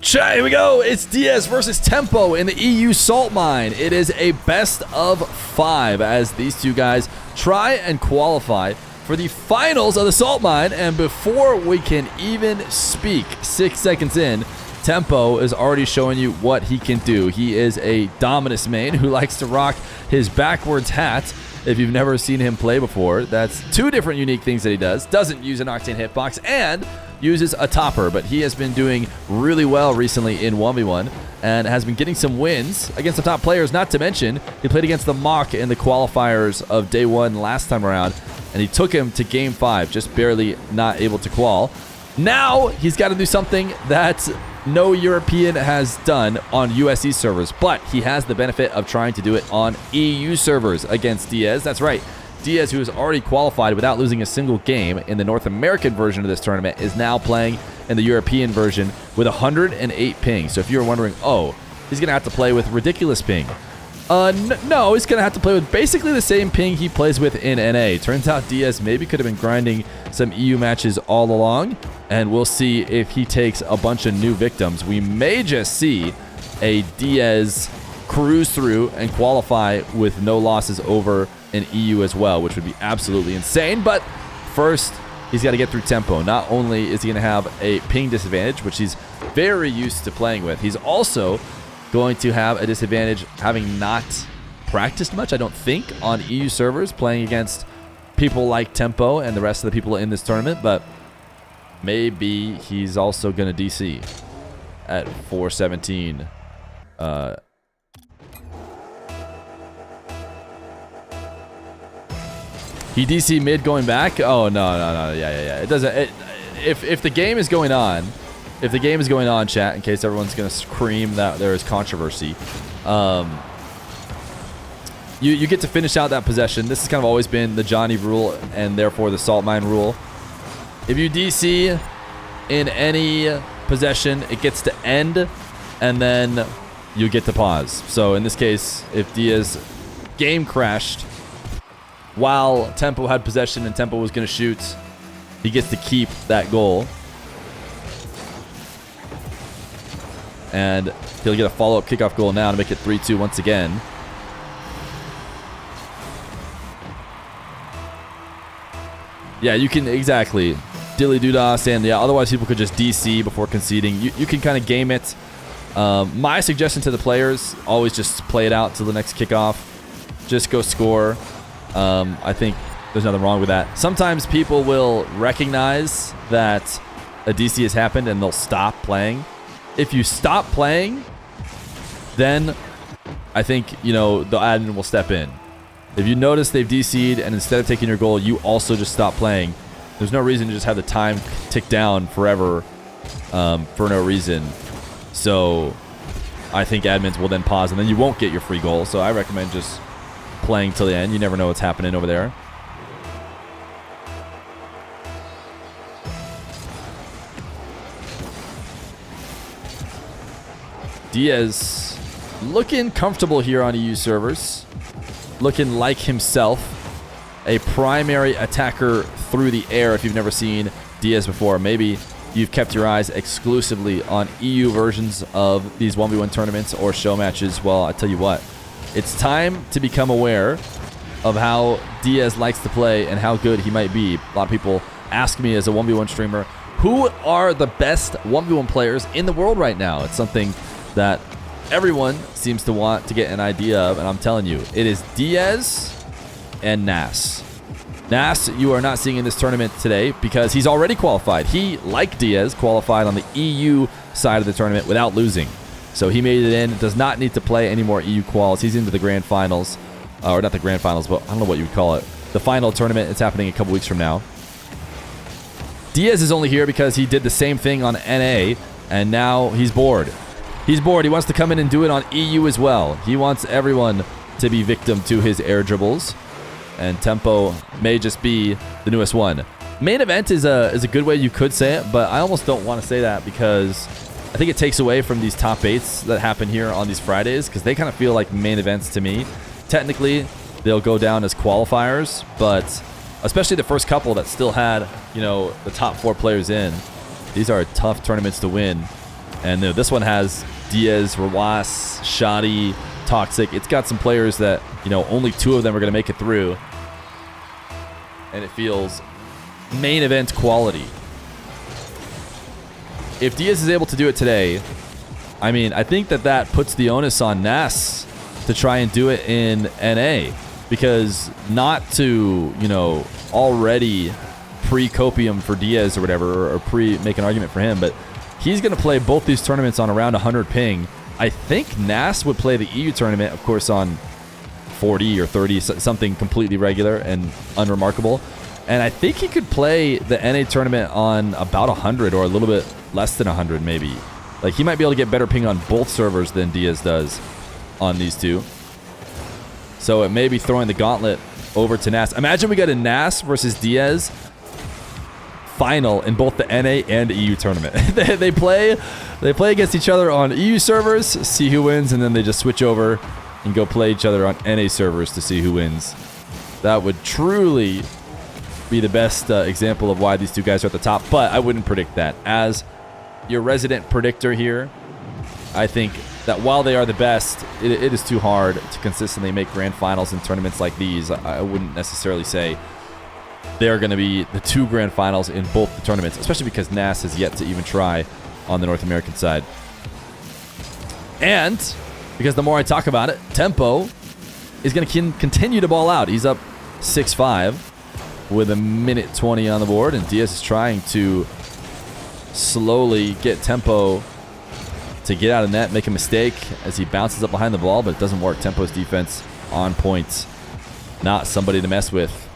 Chat, here we go. It's Diaz versus Tempo in the EU Salt Mine. It is a best of 5 as these two guys try and qualify for the finals of the Salt Mine. And before we can even speak, 6 seconds in, Tempo is already showing you what he can do. He is a Dominus main who likes to rock his backwards hat. If you've never seen him play before, that's 2 different unique things that he does. Doesn't use an Octane hitbox and uses a topper, but he has been doing really well recently in 1v1 and has been getting some wins against the top players. Not to mention, he played against the Mach in the qualifiers of day 1 last time around, and he took him to game 5, just barely not able to qual. Now he's got to do something that no European has done on USE servers, but he has the benefit of trying to do it on EU servers against Diaz. That's right. Diaz, who has already qualified without losing a single game in the North American version of this tournament, is now playing in the European version with 108 ping. So if you're wondering, oh, he's going to have to play with ridiculous ping. No, he's going to have to play with basically the same ping he plays with in NA. Turns out Diaz maybe could have been grinding some EU matches all along, and we'll see if he takes a bunch of new victims. We may just see a Diaz cruise through and qualify with no losses over in EU as well, which would be absolutely insane. But first, he's got to get through Tempo. Not only is he going to have a ping disadvantage, which he's very used to playing with, he's also going to have a disadvantage having not practiced much, I don't think, on EU servers, playing against people like Tempo and the rest of the people in this tournament. But maybe he's also going to DC at 417. He DC mid going back? Oh, no. Yeah. It doesn't. If the game is going on, chat, in case everyone's going to scream that there is controversy, you get to finish out that possession. This has kind of always been the Johnny rule and therefore the Salt Mine rule. If you DC in any possession, it gets to end, and then you get to pause. So in this case, if Diaz game crashed while Tempo had possession and Tempo was going to shoot, he gets to keep that goal. And he'll get a follow-up kickoff goal now to make it 3-2 once again. Yeah, you can, exactly. Dilly-doo-dah, and yeah, otherwise people could just DC before conceding. You can kind of game it. My suggestion to the players, always just play it out till the next kickoff. Just go score. I think there's nothing wrong with that. Sometimes people will recognize that a DC has happened and they'll stop playing. If you stop playing, then I think, the admin will step in. If you notice they've DC'd and instead of taking your goal, you also just stop playing, there's no reason to just have the time tick down forever for no reason. So I think admins will then pause and then you won't get your free goal. So I recommend just playing till the end. You never know what's happening over there. Diaz looking comfortable here on EU servers. Looking like himself. A primary attacker through the air if you've never seen Diaz before. Maybe you've kept your eyes exclusively on EU versions of these 1v1 tournaments or show matches. Well, I tell you what. It's time to become aware of how Diaz likes to play and how good he might be. A lot of people ask me as a 1v1 streamer, who are the best 1v1 players in the world right now? It's something that everyone seems to want to get an idea of, and I'm telling you, it is Diaz and Nas. Nas, you are not seeing in this tournament today because he's already qualified. He, like Diaz, qualified on the EU side of the tournament without losing. So he made it in, does not need to play any more EU quals. He's into the grand finals, or not the grand finals, but I don't know what you would call it. The final tournament is happening a couple weeks from now. Diaz is only here because he did the same thing on NA, and now he's bored. He's bored. He wants to come in and do it on EU as well. He wants everyone to be victim to his air dribbles, and Tempo may just be the newest one. Main event is a good way you could say it, but I almost don't want to say that because I think it takes away from these top 8s that happen here on these Fridays because they kind of feel like main events to me. Technically, they'll go down as qualifiers, but especially the first couple that still had, the top 4 players in, these are tough tournaments to win. And this one has Diaz, Rawas, Shoddy, Toxic. It's got some players that, only 2 of them are going to make it through. And it feels main event quality. If Diaz is able to do it today, I think that puts the onus on Nas to try and do it in NA. Because not to, already pre-copium for Diaz or whatever, or pre-make an argument for him, but he's going to play both these tournaments on around 100 ping. I think Nas would play the EU tournament, of course, on 40 or 30, something completely regular and unremarkable. And I think he could play the NA tournament on about 100 or a little bit less than 100 maybe. Like, he might be able to get better ping on both servers than Diaz does on these two. So it may be throwing the gauntlet over to Nas. Imagine we get a Nas versus Diaz final in both the NA and EU tournament. they play against each other on EU servers, see who wins, and then they just switch over and go play each other on NA servers to see who wins. That would truly be the best example of why these two guys are at the top, but I wouldn't predict that. As your resident predictor here, I think that while they are the best, it is too hard to consistently make grand finals in tournaments like these. I wouldn't necessarily say they're going to be the 2 grand finals in both the tournaments, especially because Nas has yet to even try on the North American side. And because the more I talk about it, Tempo is going to continue to ball out. He's up 6-5 with 1:20 on the board, and Diaz is trying to slowly get Tempo to get out of net, make a mistake as he bounces up behind the ball, but it doesn't work. Tempo's defense on point. Not somebody to mess with.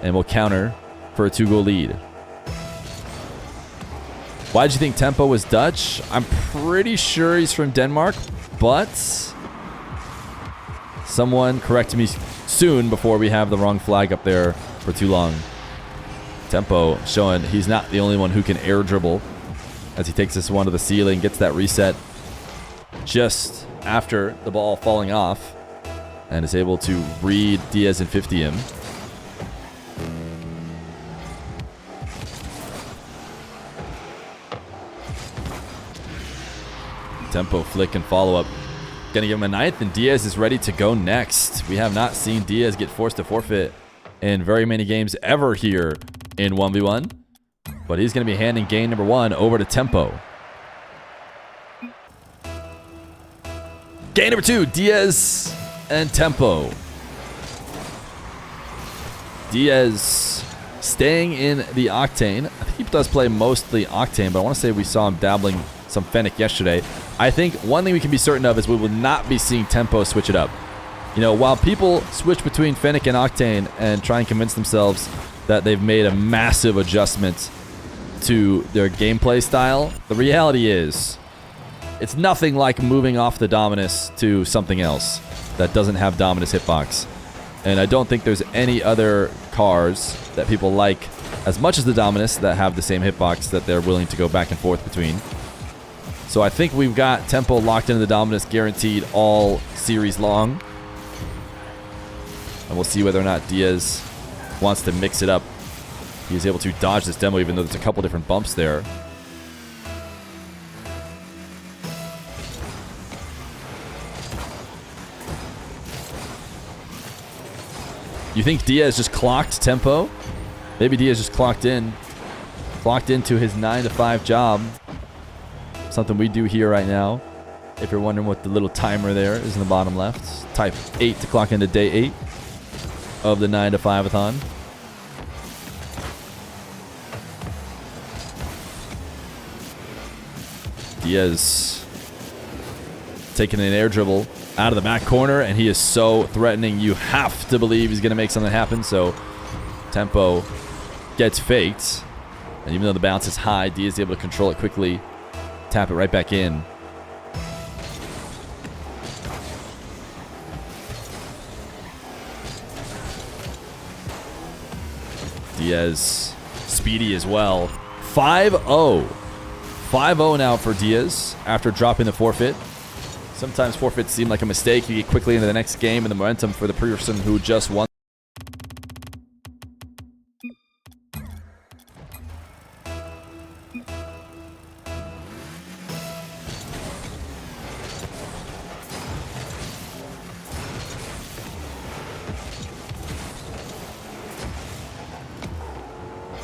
And will counter for a 2-goal lead. Why did you think Tempo was Dutch? I'm pretty sure he's from Denmark, but someone correct me soon before we have the wrong flag up there for too long. Tempo showing he's not the only one who can air dribble as he takes this one to the ceiling, gets that reset just after the ball falling off, and is able to read Diaz and 50 him. Tempo flick and follow up. Gonna give him a 9th, and Diaz is ready to go next. We have not seen Diaz get forced to forfeit in very many games ever here in 1v1. But he's gonna be handing game number 1 over to Tempo. Game number 2, Diaz and Tempo. Diaz staying in the Octane. I think he does play mostly Octane, but I want to say we saw him dabbling some Fennec yesterday. I think one thing we can be certain of is we will not be seeing Tempo switch it up. While people switch between Fennec and Octane and try and convince themselves that they've made a massive adjustment to their gameplay style, the reality is it's nothing like moving off the Dominus to something else that doesn't have Dominus hitbox. And I don't think there's any other cars that people like as much as the Dominus that have the same hitbox that they're willing to go back and forth between. So I think we've got Tempo locked into the Dominus guaranteed all series long. And we'll see whether or not Diaz wants to mix it up. He is able to dodge this demo even though there's a couple different bumps there. You think Diaz just clocked Tempo? Maybe Diaz just clocked into his 9-to-5 job. Something we do here right now. If you're wondering what the little timer there is in the bottom left, type 8 to clock into day 8 of the 9-to-5-a-thon. Diaz taking an air dribble out of the back corner, and he is so threatening. You have to believe he's going to make something happen. So Tempo gets faked, and even though the bounce is high, Diaz is able to control it quickly, tap it right back in. Diaz speedy as well. 5-0. 5-0 now for Diaz after dropping the forfeit. Sometimes forfeits seem like a mistake. You get quickly into the next game, and the momentum for the person who just won.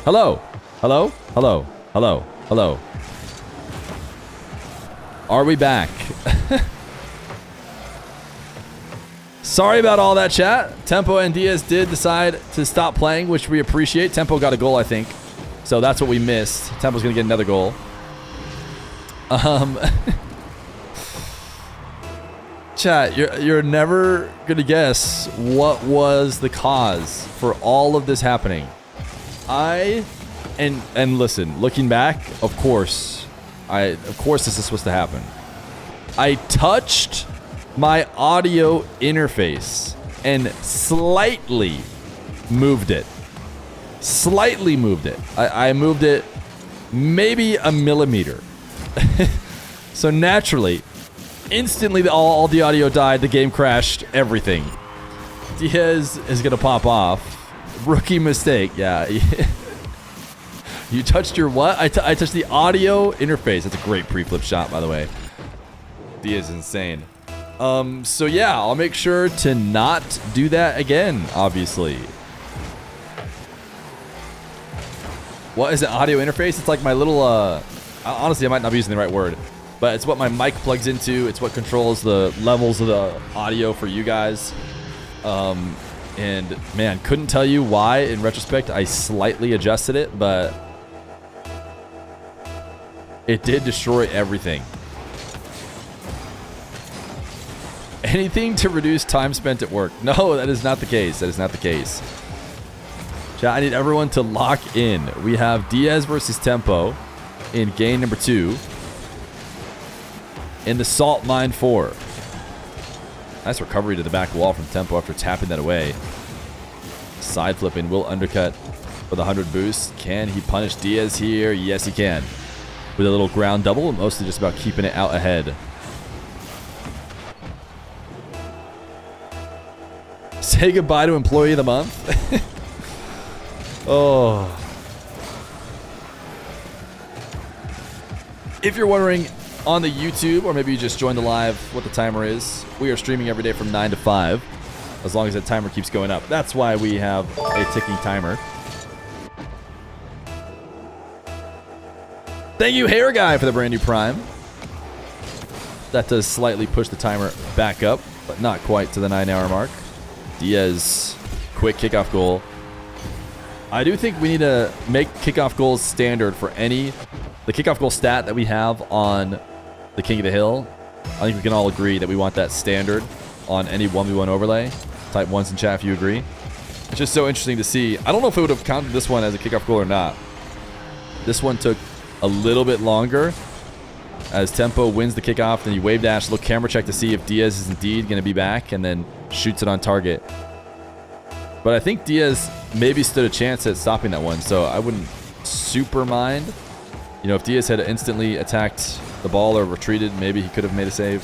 Hello? Hello? Hello? Hello? Hello? Are we back? Sorry about all that, chat. Tempo and Diaz did decide to stop playing, which we appreciate. Tempo got a goal, I think. So that's what we missed. Tempo's going to get another goal. Chat, you're never going to guess what was the cause for all of this happening. And listen, looking back, of course this is supposed to happen. I touched my audio interface and slightly moved it. Slightly moved it. I moved it maybe a millimeter. So naturally, instantly all the audio died, the game crashed, everything. Diaz is going to pop off. Rookie mistake, yeah. You touched your what? I touched the audio interface. That's a great pre-flip shot, by the way. Diaz is insane. So yeah, I'll make sure to not do that again, obviously. What is an audio interface? It's like my little, honestly, I might not be using the right word, but it's what my mic plugs into. It's what controls the levels of the audio for you guys. And man, couldn't tell you why in retrospect I slightly adjusted it, but it did destroy everything. Anything to reduce time spent at work. No, that is not the case. That is not the case. Chat, I need everyone to lock in. We have Diaz versus Tempo in game number 2 in the Salt Mine 4. Nice recovery to the back wall from Tempo after tapping that away. Side flipping will undercut for the 100 boost. Can he punish Diaz here? Yes, he can. With a little ground double, mostly just about keeping it out ahead. Say goodbye to Employee of the Month. Oh. If you're wondering on the YouTube, or maybe you just joined the live, what the timer is, we are streaming every day from 9 to 5, as long as that timer keeps going up. That's why we have a ticking timer. Thank you, Hair Guy, for the brand new Prime. That does slightly push the timer back up, but not quite to the 9-hour mark. Diaz, quick kickoff goal. I do think we need to make kickoff goals standard for the kickoff goal stat that we have on the King of the Hill. I think we can all agree that we want that standard on any 1v1 overlay. Type ones in chat if you agree. It's just so interesting to see. I don't know if it would have counted this one as a kickoff goal or not. This one took a little bit longer as Tempo wins the kickoff. Then he wave dash, look camera check to see if Diaz is indeed going to be back, and then shoots it on target. But I think Diaz maybe stood a chance at stopping that one, so I wouldn't super mind. You know, if Diaz had instantly attacked the ball or retreated, maybe he could have made a save.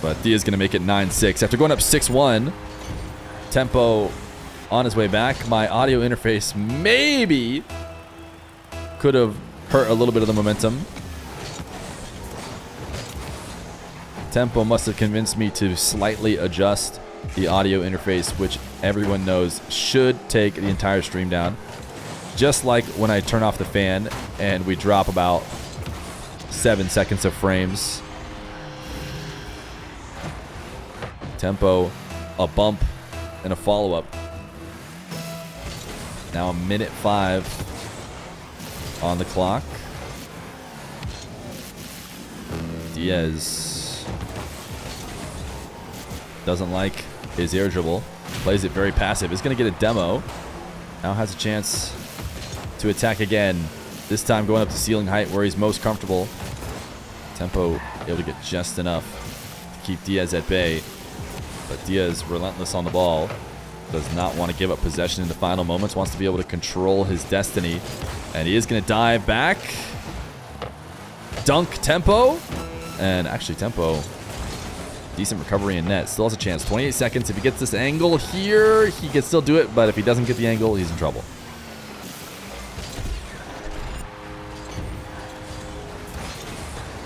But Diaz is going to make it 9-6. After going up 6-1, Tempo on his way back. My audio interface maybe could have hurt a little bit of the momentum. Tempo must have convinced me to slightly adjust the audio interface, which everyone knows should take the entire stream down. Just like when I turn off the fan and we drop about 7 seconds of frames. Tempo, a bump, and a follow-up. Now a minute 5 on the clock. Diaz doesn't like his air dribble. Plays it very passive. Is going to get a demo. Now has a chance to attack again. This time going up to ceiling height where he's most comfortable. Tempo able to get just enough to keep Diaz at bay. But Diaz relentless on the ball. Does not want to give up possession in the final moments. Wants to be able to control his destiny. And he is going to dive back. Dunk Tempo. And actually Tempo, decent recovery in net. Still has a chance. 28 seconds. If he gets this angle here, he can still do it. But if he doesn't get the angle, he's in trouble.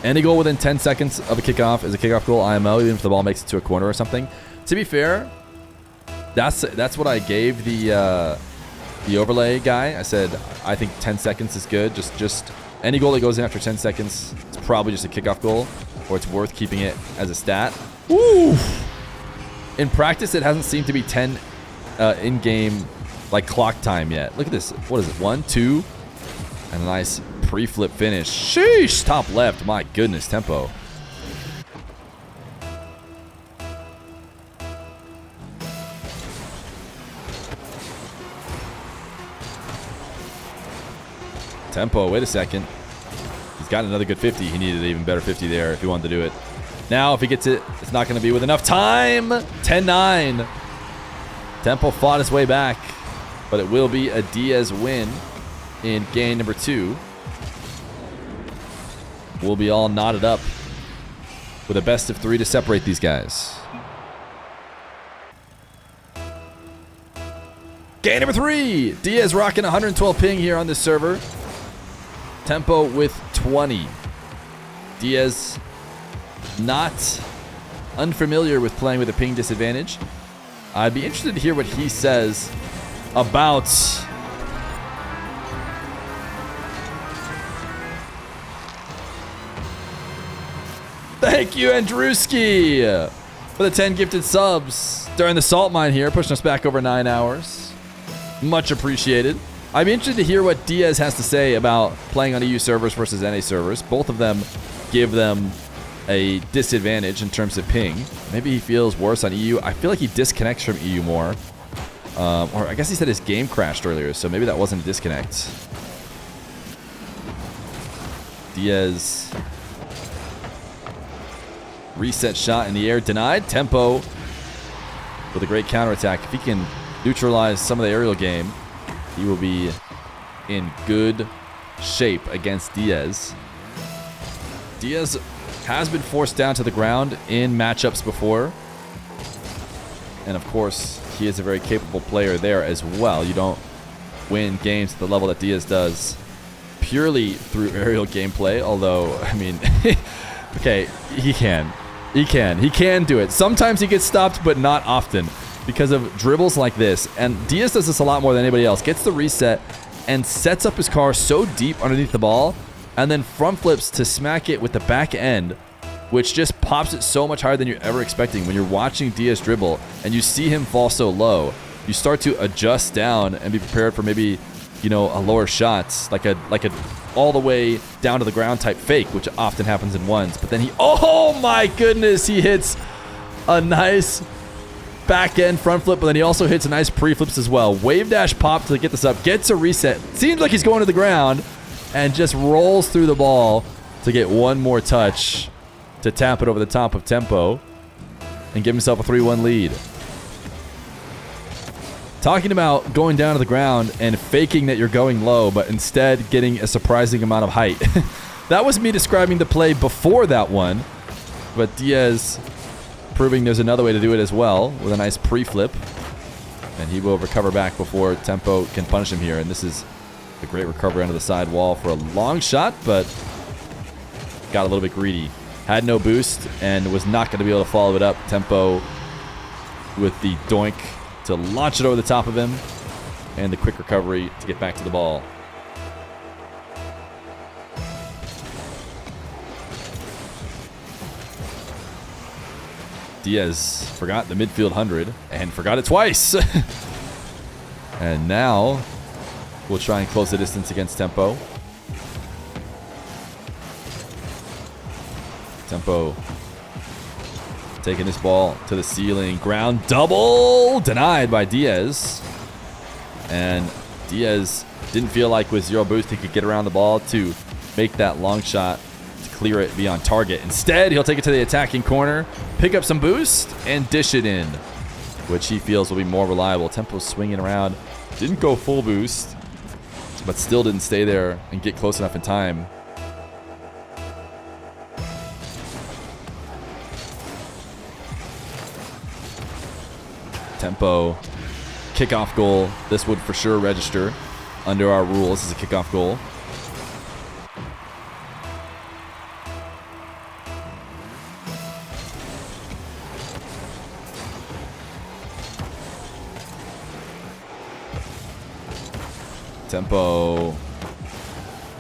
Any goal within 10 seconds of a kickoff is a kickoff goal IMO, even if the ball makes it to a corner or something. To be fair, that's what I gave the the overlay guy. I said I think 10 seconds is good. Just any goal that goes in after 10 seconds is probably just a kickoff goal, or it's worth keeping it as a stat. Woo! In practice, it hasn't seemed to be 10 in-game like clock time yet. Look at this. What is it? 1, 2, and a nice pre-flip finish. Sheesh! Top left. My goodness, Tempo. Tempo, wait a second. He's got another good 50. He needed an even better 50 there if he wanted to do it. Now, if he gets it, it's not going to be with enough time. 10-9. Tempo fought his way back, but it will be a Diaz win in game number 2. We'll be all knotted up with a best of 3 to separate these guys. Game number 3. Diaz rocking 112 ping here on this server. Tempo with 20. Diaz not unfamiliar with playing with a ping disadvantage. I'd be interested to hear what he says about thank you, Andrewski, for the 10 gifted subs during the salt mine here, pushing us back over 9 hours. Much appreciated. I'd be interested to hear what Diaz has to say about playing on EU servers versus NA servers. Both of them give them a disadvantage in terms of ping. Maybe he feels worse on EU. I feel like he disconnects from EU more. Or I guess he said his game crashed earlier, so maybe that wasn't a disconnect. Diaz. Reset shot in the air denied. Tempo with a great counterattack. If he can neutralize some of the aerial game, he will be in good shape against Diaz. Diaz has been forced down to the ground in matchups before. And of course, he is a very capable player there as well. You don't win games at the level that Diaz does purely through aerial gameplay. Although, I mean, okay, he can do it. Sometimes he gets stopped, but not often, because of dribbles like this. And Diaz does this a lot more than anybody else. Gets the reset and sets up his car so deep underneath the ball, and then front flips to smack it with the back end, which just pops it so much higher than you're ever expecting. When you're watching Diaz dribble and you see him fall so low, you start to adjust down and be prepared for maybe, you know, a lower shot, like a all the way down to the ground type fake, which often happens in ones. But then he, oh my goodness, he hits a nice back end front flip, but then he also hits a nice pre-flips as well. Wave dash pop to get this up, gets a reset. Seems like he's going to the ground and just rolls through the ball to get one more touch to tap it over the top of Tempo and give himself a 3-1 lead. Talking about going down to the ground and faking that you're going low, but instead getting a surprising amount of height. That was me describing the play before that one, but Diaz proving there's another way to do it as well with a nice pre-flip, and he will recover back before Tempo can punish him here. And this is a great recovery under the side wall for a long shot, but got a little bit greedy. Had no boost and was not going to be able to follow it up. Tempo with the doink to launch it over the top of him, and the quick recovery to get back to the ball. Diaz forgot the midfield 100 and forgot it twice. And now we'll try and close the distance against Tempo. Tempo taking this ball to the ceiling. Ground double denied by Diaz. And Diaz didn't feel like with zero boost he could get around the ball to make that long shot to clear it beyond target. Instead, he'll take it to the attacking corner, pick up some boost, and dish it in, which he feels will be more reliable. Tempo swinging around. Didn't go full boost, but still didn't stay there and get close enough in time. Tempo, kickoff goal. This would for sure register under our rules as a kickoff goal. Tempo.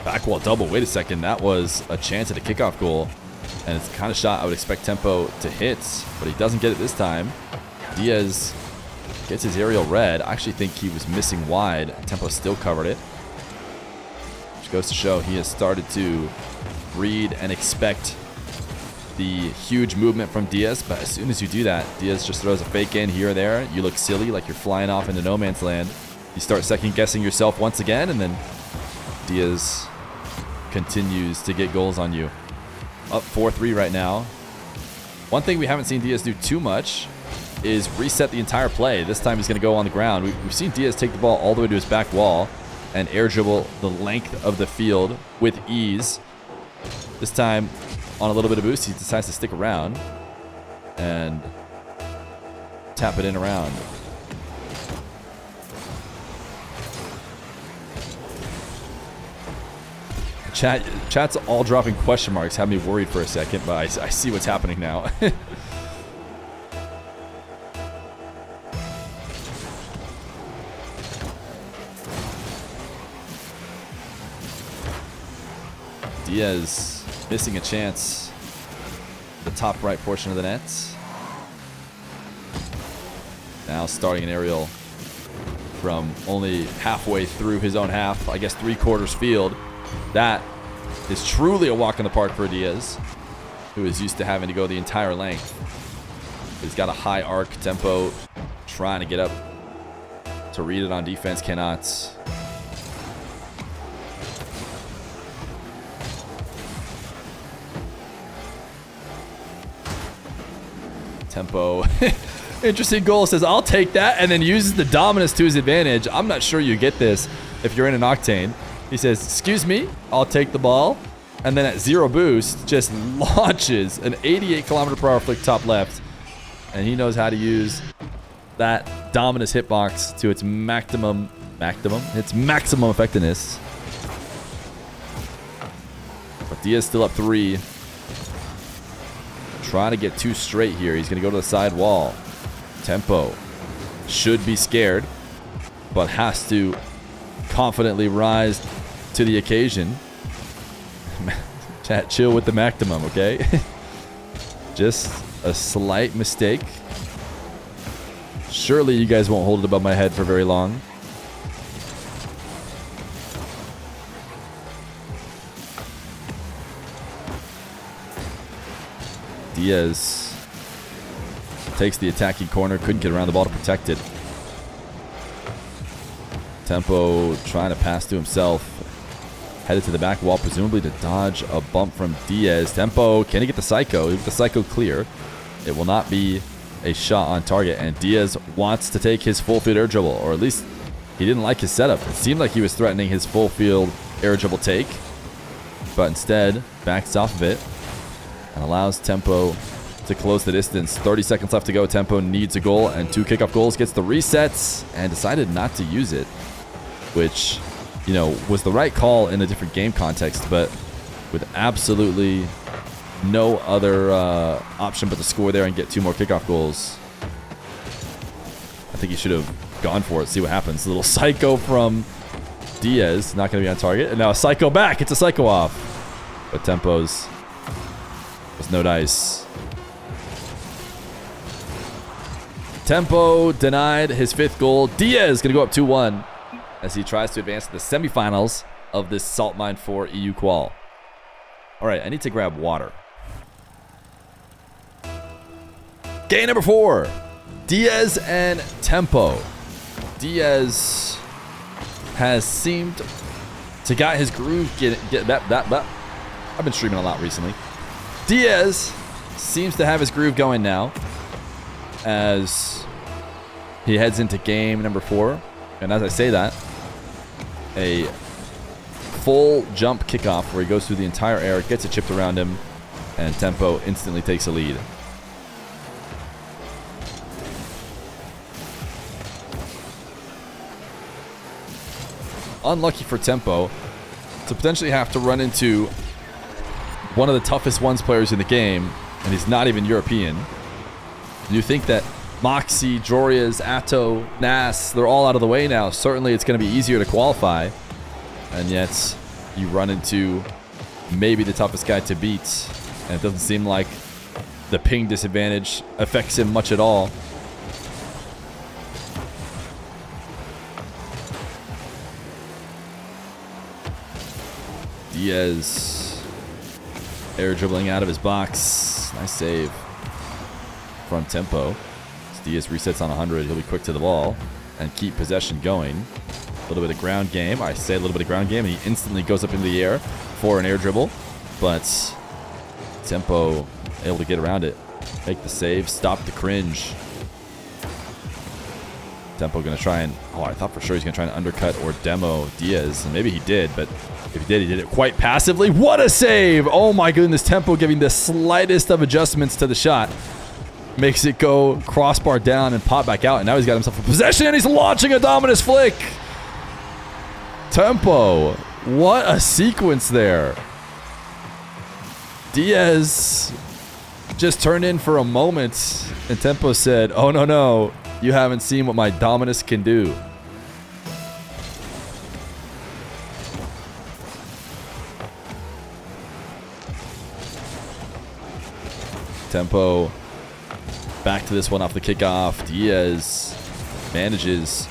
Back wall double. Wait a second. That was a chance at a kickoff goal. And it's the kind of shot I would expect Tempo to hit. But he doesn't get it this time. Diaz gets his aerial red. I actually think he was missing wide. Tempo still covered it. Which goes to show he has started to read and expect the huge movement from Diaz. But as soon as you do that, Diaz just throws a fake in here or there. You look silly, like you're flying off into no man's land. You start second guessing yourself once again, and then Diaz continues to get goals on you. Up 4-3 right now. One thing we haven't seen Diaz do too much is reset the entire play. This time he's going to go on the ground. We've seen Diaz take the ball all the way to his back wall and air dribble the length of the field with ease. This time, on a little bit of boost, he decides to stick around and tap it in around. Chat's all dropping question marks. Had me worried for a second, but I see what's happening now. Diaz missing a chance. The top right portion of the net. Now starting an aerial from only halfway through his own half. I guess 3/4 field. That is truly a walk in the park for Diaz, who is used to having to go the entire length. He's got a high arc. Tempo trying to get up to read it on defense. Cannot. Tempo. Interesting goal. Says, I'll take that, and then uses the dominance to his advantage. I'm not sure you get this if you're in an Octane. He says, excuse me, I'll take the ball. And then at 0 boost, just launches an 88km/h flick top left. And he knows how to use that dominus hitbox to its maximum effectiveness. But Diaz still up 3. Trying to get 2 straight here. He's going to go to the side wall. Tempo should be scared, but has to confidently rise to the occasion. Chat, chill with the maximum, okay? Just a slight mistake. Surely you guys won't hold it above my head for very long. Diaz takes the attacking corner. Couldn't get around the ball to protect it. Tempo trying to pass to himself. Headed to the back wall, presumably to dodge a bump from Diaz. Tempo, can he get the Psycho? With the Psycho clear, it will not be a shot on target. And Diaz wants to take his full field air dribble, or at least he didn't like his setup. It seemed like he was threatening his full field air dribble take, but instead backs off of it and allows Tempo to close the distance. 30 seconds left to go. Tempo needs a goal and 2 kickoff goals. Gets the resets and decided not to use it, which, you know, was the right call in a different game context, but with absolutely no other option but to score there and get 2 more kickoff goals. I think he should have gone for it. See what happens. A little Psycho from Diaz. Not going to be on target. And now a Psycho back. It's a Psycho off. But Tempo's was no dice. Tempo denied his 5th goal. Diaz going to go up 2-1 as he tries to advance to the semifinals of this Salt Mine 4 EU qual. All right, I need to grab water. Game number 4, Diaz and Tempo. Diaz has seemed to got his groove. I've been streaming a lot recently. Diaz seems to have his groove going now as he heads into game number 4. And as I say that, a full jump kickoff where he goes through the entire air, gets it chipped around him, and Tempo instantly takes a lead. Unlucky for Tempo to potentially have to run into one of the toughest ones players in the game, and he's not even European. And you think that Moxie, Jorias, Atto, Nas, they're all out of the way now. Certainly it's going to be easier to qualify. And yet you run into maybe the toughest guy to beat. And it doesn't seem like the ping disadvantage affects him much at all. Diaz air dribbling out of his box. Nice save from Tempo. As Diaz resets on 100. He'll be quick to the ball and keep possession going. A little bit of ground game. I say a little bit of ground game, and he instantly goes up into the air for an air dribble. But Tempo able to get around it. Make the save. Stop the cringe. Tempo going to try and... Oh, I thought for sure he's going to try and undercut or demo Diaz. And maybe he did, but if he did it quite passively. What a save! Oh my goodness, Tempo giving the slightest of adjustments to the shot. Makes it go crossbar down and pop back out. And now he's got himself a possession, and he's launching a Dominus flick. Tempo. What a sequence there. Diaz just turned in for a moment, and Tempo said, oh, no, no. You haven't seen what my Dominus can do. Tempo back to this one off the kickoff. Diaz manages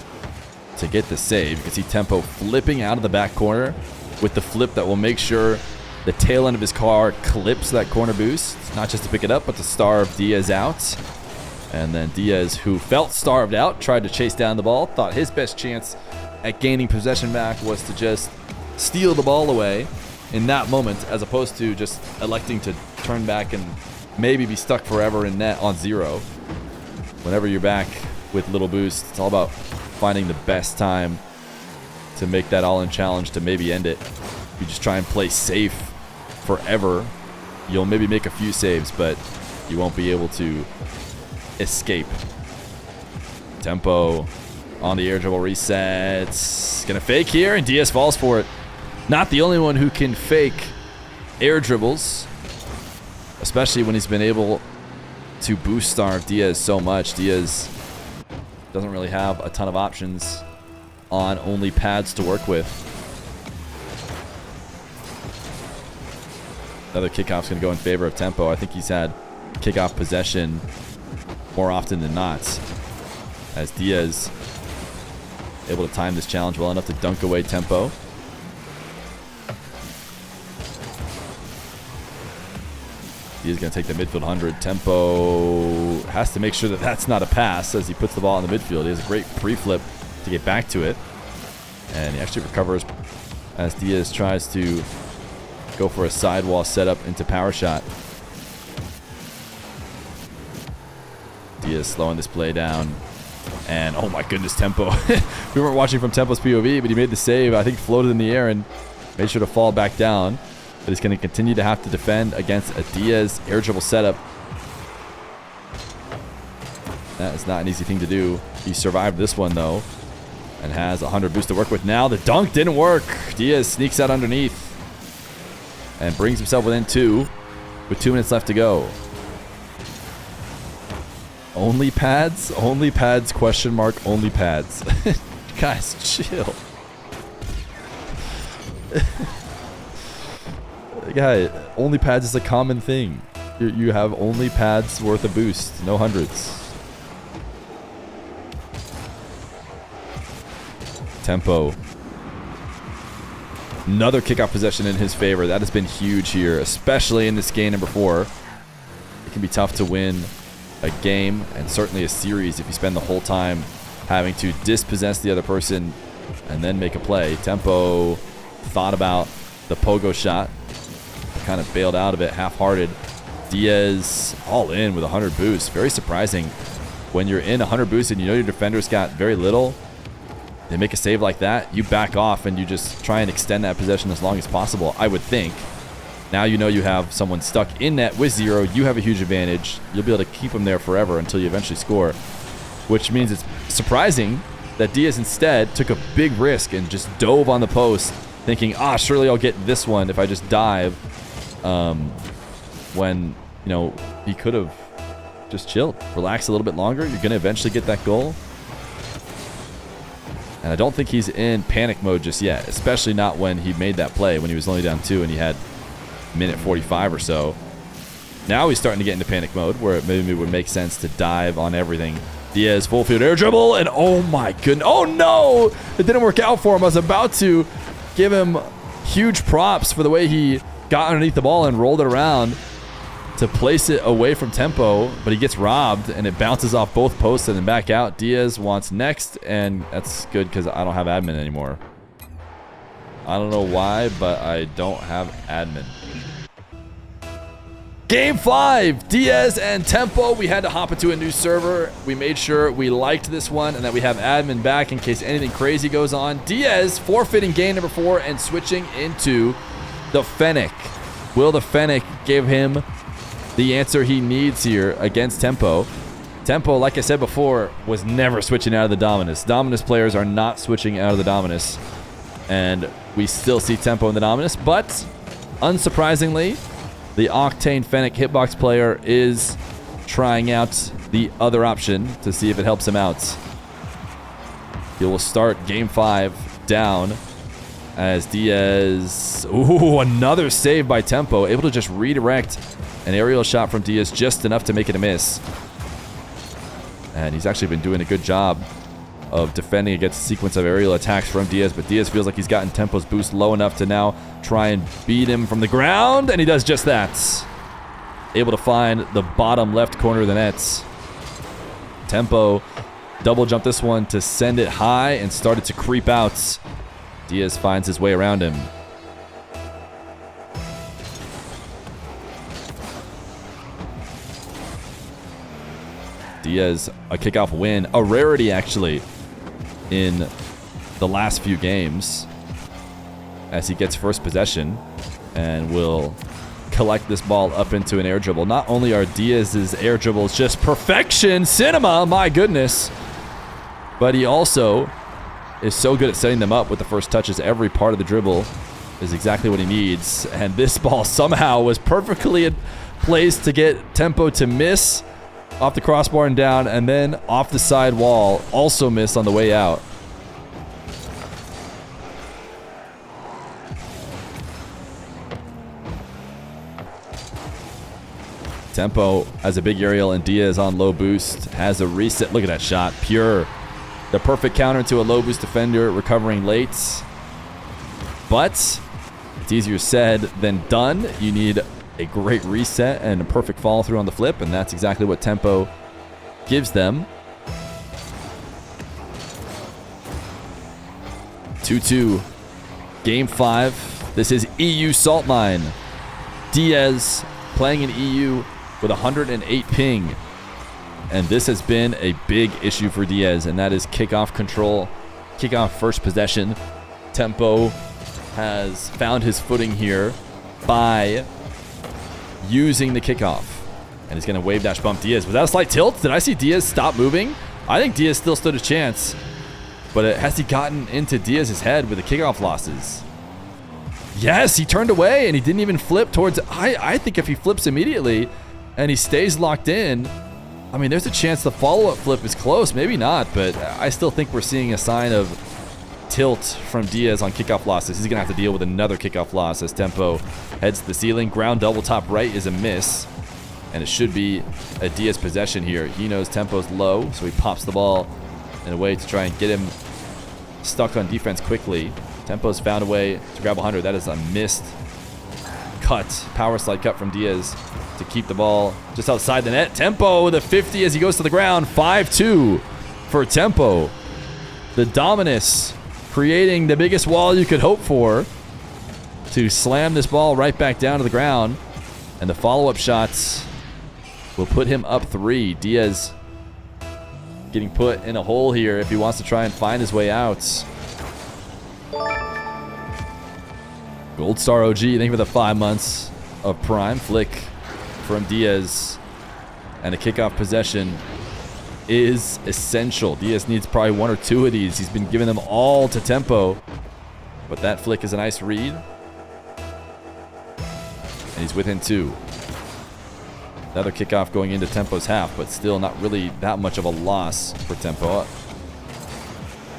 to get the save. You can see Tempo flipping out of the back corner with the flip that will make sure the tail end of his car clips that corner boost. Not just to pick it up, but to starve Diaz out. And then Diaz, who felt starved out, tried to chase down the ball. Thought his best chance at gaining possession back was to just steal the ball away in that moment, as opposed to just electing to turn back and maybe be stuck forever in net on 0. Whenever you're back with little boost, it's all about finding the best time to make that all-in challenge to maybe end it. If you just try and play safe forever, you'll maybe make a few saves, but you won't be able to escape. Tempo on the air dribble resets. Gonna fake here, and Diaz falls for it. Not the only one who can fake air dribbles, especially when he's been able to boost starve Diaz so much. Diaz doesn't really have a ton of options on only pads to work with. Another kickoff's going to go in favor of Tempo. I think he's had kickoff possession more often than not, as Diaz able to time this challenge well enough to dunk away Tempo. Diaz going to take the midfield 100. Tempo has to make sure that that's not a pass as he puts the ball in the midfield. He has a great pre-flip to get back to it, and he actually recovers as Diaz tries to go for a sidewall setup into power shot. Diaz slowing this play down. And oh my goodness, Tempo. We weren't watching from Tempo's POV, but he made the save. I think floated in the air and made sure to fall back down. But he's going to continue to have to defend against a Diaz air dribble setup. That is not an easy thing to do. He survived this one, though, and has 100 boost to work with now. The dunk didn't work. Diaz sneaks out underneath and brings himself within 2 with 2 minutes left to go. Only pads? Only pads, question mark, only pads. Guys, chill. Guy, only pads is a common thing. You have only pads worth of boost, no hundreds. Tempo. Another kickoff possession in his favor. That has been huge here, especially in this game number 4. It can be tough to win a game and certainly a series if you spend the whole time having to dispossess the other person and then make a play. Tempo thought about the pogo shot, kind of bailed out of it half-hearted. Diaz all in with 100 boost. Very surprising when you're in 100 boost and you know your defender's got very little. They make a save like that, you back off and you just try and extend that possession as long as possible, I would think. Now you know you have someone stuck in net with 0. You have a huge advantage. You'll be able to keep them there forever until you eventually score, which means it's surprising that Diaz instead took a big risk and just dove on the post thinking, surely I'll get this one if I just dive, when, you know, he could have just chill. Relax a little bit longer. You're going to eventually get that goal. And I don't think he's in panic mode just yet, especially not when he made that play, when he was only down 2 and he had minute 45 or so. Now he's starting to get into panic mode, where it maybe would make sense to dive on everything. Diaz, full field air dribble, and oh my goodness. Oh no! It didn't work out for him. I was about to give him huge props for the way he got underneath the ball and rolled it around to place it away from Tempo, but he gets robbed, and it bounces off both posts and then back out. Diaz wants next, and that's good because I don't have admin anymore. I don't know why, but I don't have admin. Game 5, Diaz and Tempo. We had to hop into a new server. We made sure we liked this one and that we have admin back in case anything crazy goes on. Diaz forfeiting game number 4 and switching into the Fennec. Will the Fennec give him the answer he needs here against Tempo? Tempo, like I said before, was never switching out of the Dominus. Dominus players are not switching out of the Dominus. And we still see Tempo in the Dominus, but unsurprisingly, the Octane Fennec hitbox player is trying out the other option to see if it helps him out. He will start game 5 down as Diaz... Ooh, another save by Tempo. Able to just redirect an aerial shot from Diaz just enough to make it a miss. And he's actually been doing a good job of defending against a sequence of aerial attacks from Diaz, but Diaz feels like he's gotten Tempo's boost low enough to now try and beat him from the ground, and he does just that. Able to find the bottom left corner of the net. Tempo double jump this one to send it high and started to creep out. Diaz finds his way around him. Diaz, a kickoff win, a rarity actually in the last few games, as he gets first possession and will collect this ball up into an air dribble. Not only are Diaz's air dribbles just perfection, cinema, my goodness, but he also is so good at setting them up with the first touches. Every part of the dribble is exactly what he needs, and this ball somehow was perfectly placed to get Tempo to miss off the crossbar and down, and then off the side wall, also missed on the way out. Tempo has a big aerial, and Diaz on low boost has a reset. Look at that shot, pure. The perfect counter to a low boost defender, recovering late. But it's easier said than done. You need a great reset and a perfect follow through on the flip, and that's exactly what Tempo gives them. 2-2, game 5. This is EU Salt Mine. Diaz playing in EU with 108 ping, and this has been a big issue for Diaz, and that is kickoff control, kickoff first possession. Tempo has found his footing here by using the kickoff, and he's going to wave dash bump Diaz. Was that a slight tilt? Did I see Diaz stop moving? I think Diaz still stood a chance, but has he gotten into Diaz's head with the kickoff losses? Yes, he turned away and he didn't even flip towards... I think if he flips immediately and he stays locked in, I mean, there's a chance the follow-up flip is close. Maybe not, but I still think we're seeing a sign of tilt from Diaz on kickoff losses. He's going to have to deal with another kickoff loss as Tempo heads to the ceiling. Ground double top right is a miss, and it should be a Diaz possession here. He knows Tempo's low, so he pops the ball in a way to try and get him stuck on defense quickly. Tempo's found a way to grab 100. That is a missed cut, power slide cut from Diaz to keep the ball just outside the net. Tempo with a 50 as he goes to the ground. 5-2 for Tempo. The Dominus creating the biggest wall you could hope for to slam this ball right back down to the ground. And the follow-up shots will put him up 3. Diaz getting put in a hole here if he wants to try and find his way out. Gold Star OG, thank you for the 5 months of Prime. Flick from Diaz. And a kickoff possession is essential. Diaz needs probably 1 or 2 of these. He's been giving them all to Tempo. But that flick is a nice read. And he's within 2. Another kickoff going into TempoH's half, but still not really that much of a loss for TempoH.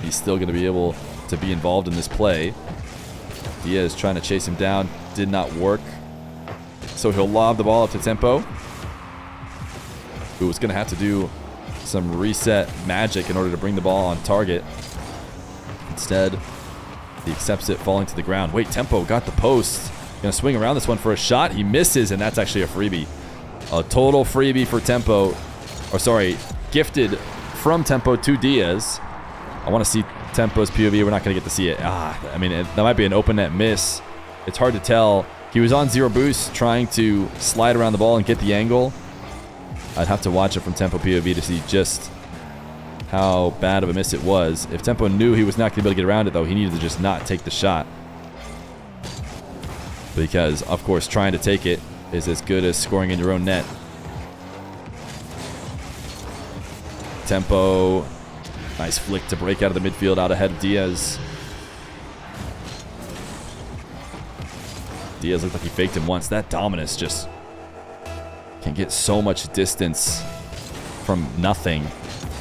He's still going to be able to be involved in this play. Diaz trying to chase him down. Did not work. So he'll lob the ball up to TempoH, who was going to have to do some reset magic in order to bring the ball on target. Instead, he accepts it falling to the ground. Wait, TempoH got the post. Going to swing around this one for a shot. He misses, and that's actually a freebie. A total freebie for TempoH. Or sorry, gifted from TempoH to Diaz. I want to see TempoH's POV. We're not going to get to see it. I mean, that might be an open net miss. It's hard to tell. He was on 0 boost trying to slide around the ball and get the angle. I'd have to watch it from TempoH POV to see just how bad of a miss it was. If TempoH knew he was not going to be able to get around it, though, he needed to just not take the shot. Because, of course, trying to take it is as good as scoring in your own net. TempoH, nice flick to break out of the midfield out ahead of Diaz. Diaz looked like he faked him once. That Dominus just can get so much distance from nothing.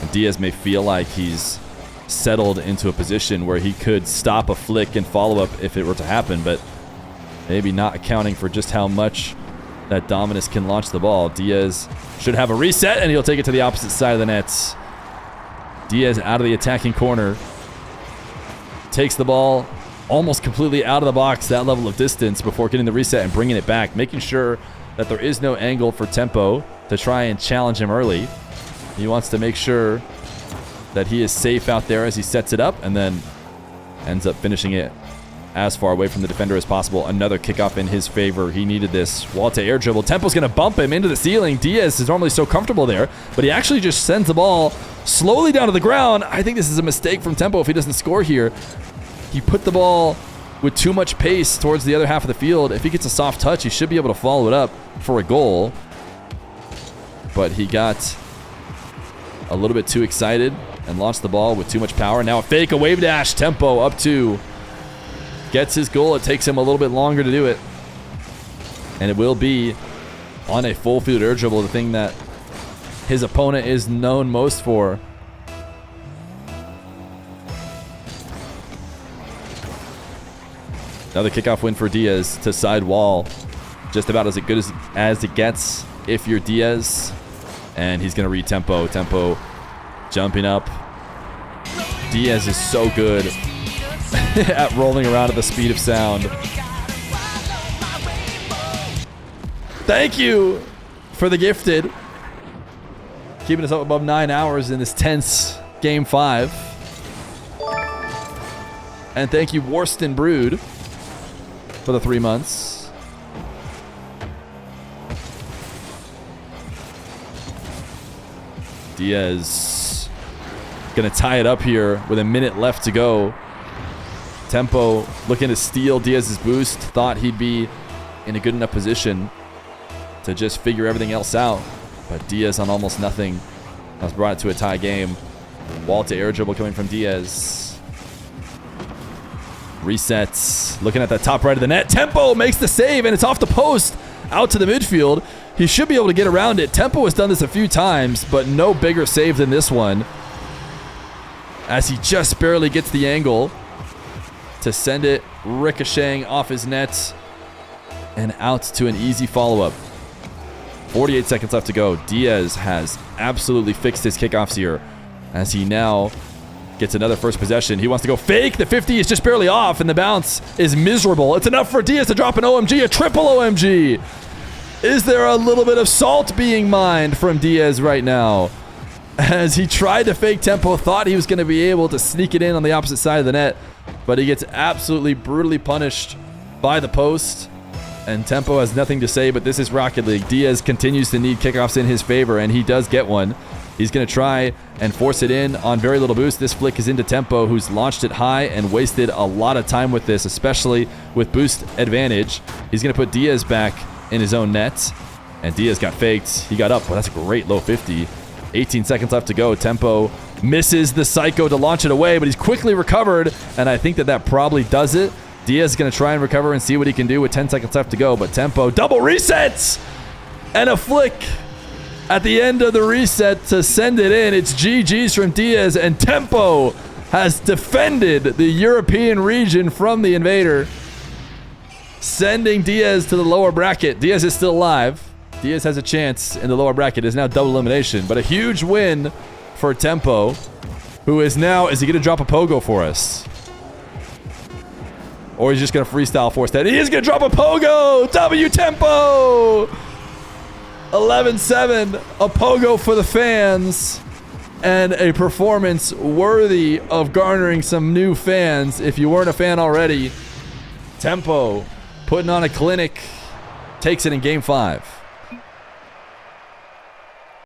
And Diaz may feel like he's settled into a position where he could stop a flick and follow up if it were to happen, but maybe not accounting for just how much that Dominus can launch the ball. Diaz should have a reset, and he'll take it to the opposite side of the net. Diaz out of the attacking corner. Takes the ball almost completely out of the box, that level of distance, before getting the reset and bringing it back, making sure that there is no angle for TempoH to try and challenge him early. He wants to make sure that he is safe out there as he sets it up, and then ends up finishing it as far away from the defender as possible. Another kickoff in his favor. He needed this. Wall to air dribble. TempoH's going to bump him into the ceiling. Diaz is normally so comfortable there, but he actually just sends the ball slowly down to the ground. I think this is a mistake from TempoH if he doesn't score here. He put the ball with too much pace towards the other half of the field. If he gets a soft touch, he should be able to follow it up for a goal. But he got a little bit too excited and launched the ball with too much power. Now a fake, a wave dash. TempoH up 2. Gets his goal. It takes him a little bit longer to do it. And it will be on a full field air dribble, the thing that his opponent is known most for. Another kickoff win for Diaz to side wall. Just about as good as it gets if you're Diaz. And he's going to read TempoH. TempoH jumping up. Diaz is so good at rolling around at the speed of sound. Thank you for the gifted. Keeping us up above 9 hours in this tense Game 5. And thank you, Worston Brood, for the 3 months. Diaz gonna tie it up here with a minute left to go. TempoH looking to steal Diaz's boost. Thought he'd be in a good enough position to just figure everything else out. But Diaz on almost nothing has brought it to a tie game. Wall to air dribble coming from Diaz. Resets. Looking at the top right of the net. TempoH makes the save, and it's off the post out to the midfield. He should be able to get around it. TempoH has done this a few times, but no bigger save than this one, as he just barely gets the angle to send it ricocheting off his net and out to an easy follow-up. 48 seconds left to go. Diaz has absolutely fixed his kickoffs here, as he now gets another first possession. He wants to go fake. The 50 is just barely off, and the bounce is miserable. It's enough for Diaz to drop an OMG, a triple OMG. Is there a little bit of salt being mined from Diaz right now? As he tried to fake TempoH, thought he was going to be able to sneak it in on the opposite side of the net, but he gets absolutely brutally punished by the post. And TempoH has nothing to say, but this is Rocket League. Diaz continues to need kickoffs in his favor, and he does get one. He's going to try and force it in on very little boost. This flick is into TempoH, who's launched it high and wasted a lot of time with this, especially with boost advantage. He's going to put Diaz back in his own net, and Diaz got faked. He got up. Well, that's a great low 50. 18 seconds left to go. TempoH misses the psycho to launch it away, but he's quickly recovered, and I think that probably does it. Diaz is going to try and recover and see what he can do with 10 seconds left to go, but TempoH double resets and a flick at the end of the reset to send it in. It's GG's from Diaz, and Tempo has defended the European region from the invader, sending Diaz to the lower bracket. Diaz is still alive. Diaz has a chance in the lower bracket. It is now double elimination, but a huge win for Tempo, who is now, is he going to drop a pogo for us? Or he's just going to freestyle force that. He is going to drop a pogo! W Tempo! 11-7, a pogo for the fans, and a performance worthy of garnering some new fans. If you weren't a fan already, Tempo putting on a clinic, takes it in game 5.